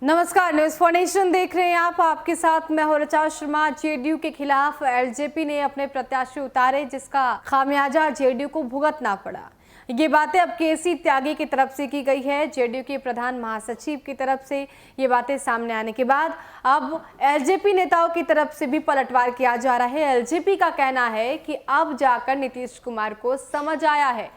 नमस्कार, news for nation देख रहे हैं आप। आपके साथ मैं हूं ऋचा शर्मा। जेडीयू के खिलाफ एलजेपी ने अपने प्रत्याशी उतारे, जिसका खामियाजा जेडीयू को भुगतना पड़ा। ये बातें अब केसी त्यागी की तरफ से की गई है। जेडीयू के प्रधान महासचिव की तरफ से ये बातें सामने आने के बाद अब एलजेपी नेताओं की तरफ से भी पलटवार किया जा रहा है। एलजेपी का कहना है कि अब जाकर नीतीश कुमार को समझ आया है।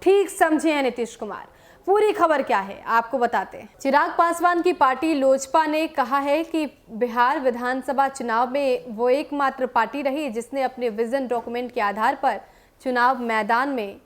ठीक समझे हैं नीतीश कुमार। पूरी खबर क्या है आपको बताते हैं। चिराग पासवान की पार्टी लोजपा ने कहा है कि बिहार विधानसभा चुनाव में वो एकमात्र पार्टी रही जिसने अपने विजन डॉक्यूमेंट के आधार पर चुनाव मैदान में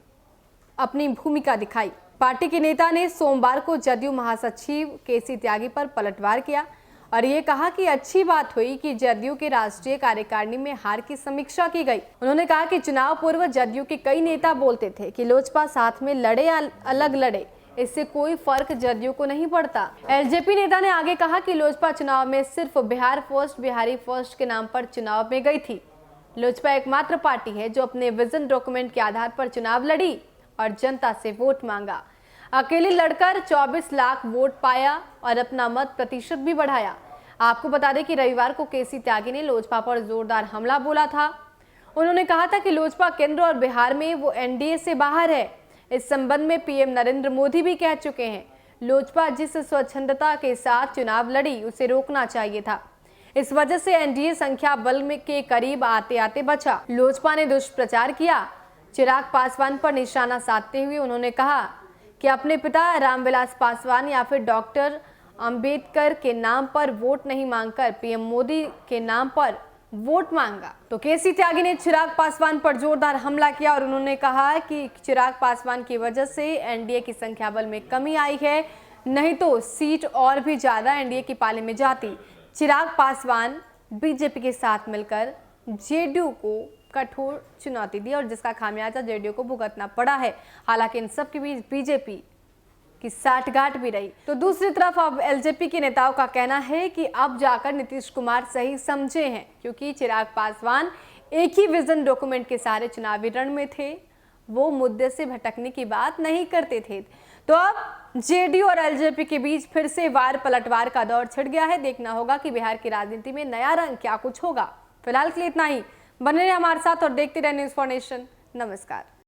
अपनी भूमिका दिखाई। पार्टी के नेता ने सोमवार को जदयू महासचिव केसी त्यागी पर पलटवार किया और ये कहा कि अच्छी बात हुई कि जदयू के राष्ट्रीय कार्यकारिणी में हार की समीक्षा की गई। उन्होंने कहा कि चुनाव पूर्व जदयू के कई नेता बोलते थे कि लोजपा साथ में लड़े या अलग लड़े, इससे कोई फर्क जदयू को नहीं पड़ता। एलजेपी नेता ने आगे कहा कि लोजपा चुनाव में सिर्फ बिहार फर्स्ट, बिहारी फर्स्ट के नाम पर चुनाव में गई थी। लोजपा एकमात्र पार्टी है जो अपने विजन डॉक्यूमेंट के आधार पर चुनाव लड़ी और जनता से वोट मांगा। अकेले लड़कर 24 लाख वोट पाया और अपना मत प्रतिशत भी बढ़ाया। आपको बता दें कि रविवार को केसी त्यागी ने लोजपा पर जोरदार हमला बोला था। उन्होंने कहा था कि लोजपा केंद्र और बिहार में वो एनडीए से बाहर है। इस संबंध में पीएम नरेंद्र मोदी भी कह चुके हैं। लोजपा जिस स्वच्छंदता के साथ चुनाव लड़ी उसे रोकना चाहिए था। इस वजह से एनडीए संख्या बल में के करीब आते आते बचा। लोजपा ने दुष्प्रचार किया। चिराग पासवान पर निशाना साधते हुए उन्होंने कहा कि अपने पिता रामविलास पासवान या फिर डॉक्टर अंबेडकर के नाम पर वोट नहीं मांगकर पीएम मोदी के नाम पर वोट मांगा। तो केसी त्यागी ने चिराग पासवान पर जोरदार हमला किया और उन्होंने कहा कि चिराग पासवान की वजह से एनडीए की संख्या बल में कमी आई है, नहीं तो सीट और भी ज्यादा एनडीए की पाले में जाती। चिराग पासवान बीजेपी के साथ मिलकर जेडीयू को कठोर चुनौती दी और जिसका खामियाजा जेडीयू को भुगतना पड़ा है। हालांकि इन सब के बीच बीजेपी की साठगांठ भी रही। तो दूसरी तरफ अब एलजेपी के नेताओं का कहना है कि अब जाकर नीतीश कुमार सही समझे हैं, क्योंकि चिराग पासवान एक ही विजन डॉक्यूमेंट के सारे चुनावी रण में थे। वो मुद्दे से भटकने की बात नहीं करते थे। तो अब जेडीयू और एलजेपी के बीच फिर से वार पलटवार का दौर छिड़ गया है। देखना होगा कि बिहार की राजनीति में नया रंग क्या कुछ होगा। फिलहाल के लिए इतना ही। बने रहे हमारे साथ और देखते रहे न्यूज़ फॉर नेशन। नमस्कार।